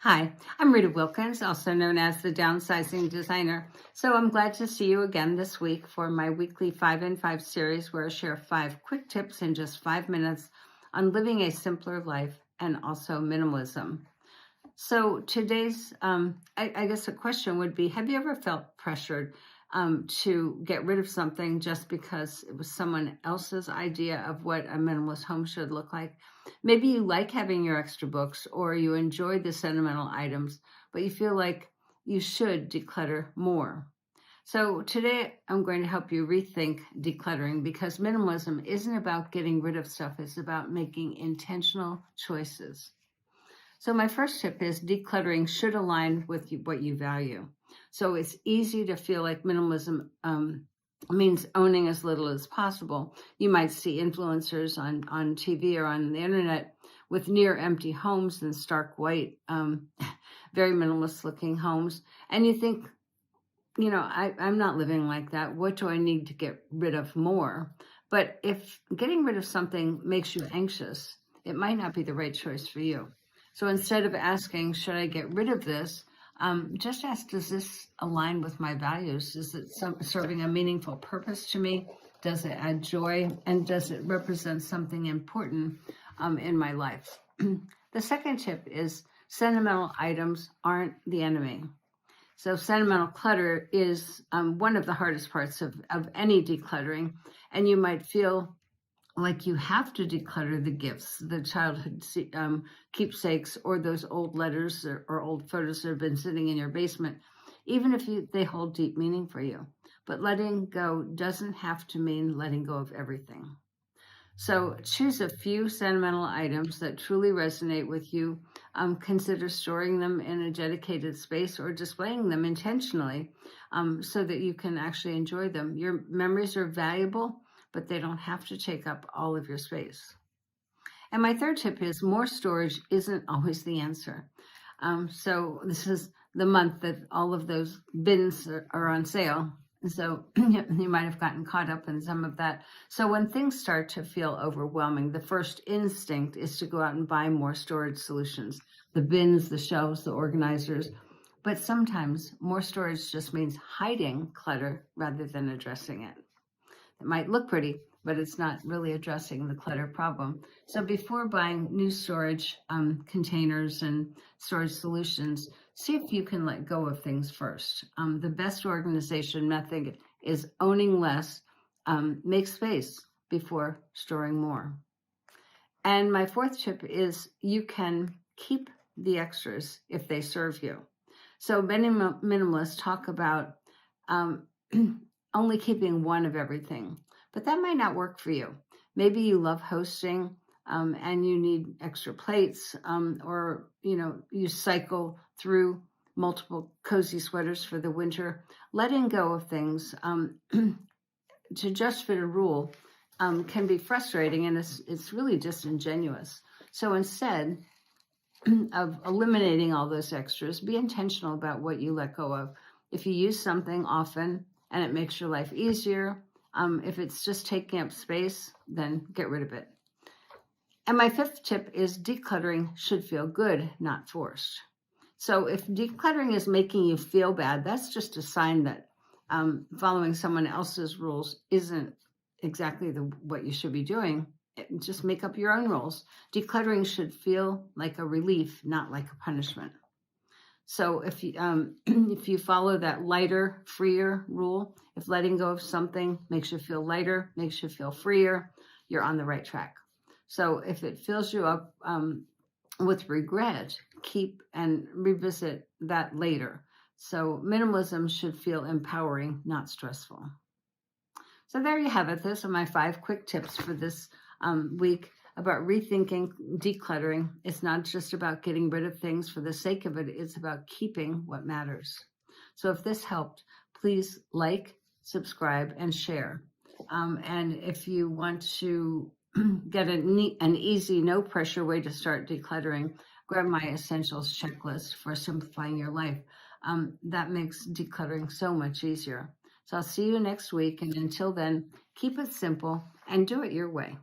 Hi, I'm Rita Wilkins, also known as the Downsizing Designer. So I'm glad to see you again this week for my weekly 5 in 5 series where I share 5 quick tips in just 5 minutes on living a simpler life and also minimalism. So today's, I guess a question would be, have you ever felt pressured to get rid of something just because it was someone else's idea of what a minimalist home should look like? Maybe you like having your extra books or you enjoy the sentimental items, but you feel like you should declutter more. So today I'm going to help you rethink decluttering because minimalism isn't about getting rid of stuff. It's about making intentional choices. So my first tip is decluttering should align with what you value. So it's easy to feel like minimalism means owning as little as possible. You might see influencers on TV or on the internet with near empty homes and stark white, very minimalist looking homes. And you think, I'm not living like that. What do I need to get rid of more? But if getting rid of something makes you anxious, it might not be the right choice for you. So instead of asking, should I get rid of this? Just ask, does this align with my values? Is it serving a meaningful purpose to me? Does it add joy? And does it represent something important in my life? The second tip is sentimental items aren't the enemy. So sentimental clutter is one of the hardest parts of any decluttering. And you might feel like you have to declutter the gifts, the childhood keepsakes, or those old letters or old photos that have been sitting in your basement, even if they hold deep meaning for you. But letting go doesn't have to mean letting go of everything. So choose a few sentimental items that truly resonate with you. Consider storing them in a dedicated space or displaying them intentionally so that you can actually enjoy them. Your memories are valuable, but they don't have to take up all of your space. And my third tip is more storage isn't always the answer. So this is the month that all of those bins are on sale. So you might have gotten caught up in some of that. So when things start to feel overwhelming, the first instinct is to go out and buy more storage solutions, the bins, the shelves, the organizers. But sometimes more storage just means hiding clutter rather than addressing it. It might look pretty, but it's not really addressing the clutter problem. So before buying new storage containers and storage solutions, see if you can let go of things first. The best organization method is owning less, make space before storing more. And my fourth tip is you can keep the extras if they serve you. So many minimalists talk about only keeping one of everything, but that might not work for you. Maybe you love hosting and you need extra plates or, you cycle through multiple cozy sweaters for the winter. Letting go of things to just fit a rule can be frustrating and it's really disingenuous. So instead of eliminating all those extras, be intentional about what you let go of. If you use something often, and it makes your life easier. If it's just taking up space, then get rid of it. And my fifth tip is decluttering should feel good, not forced. So if decluttering is making you feel bad, that's just a sign that following someone else's rules isn't exactly what you should be doing. Just make up your own rules. Decluttering should feel like a relief, not like a punishment. So if you follow that lighter, freer rule, if letting go of something makes you feel lighter, makes you feel freer, you're on the right track. So if it fills you up with regret, keep and revisit that later. So minimalism should feel empowering, not stressful. So there you have it. Those are my 5 quick tips for this week about rethinking decluttering. It's not just about getting rid of things for the sake of it. It's about keeping what matters. So if this helped, please like, subscribe, and share. And if you want to get an easy, no pressure way to start decluttering, grab my essentials checklist for simplifying your life. That makes decluttering so much easier. So I'll see you next week. And until then, keep it simple and do it your way.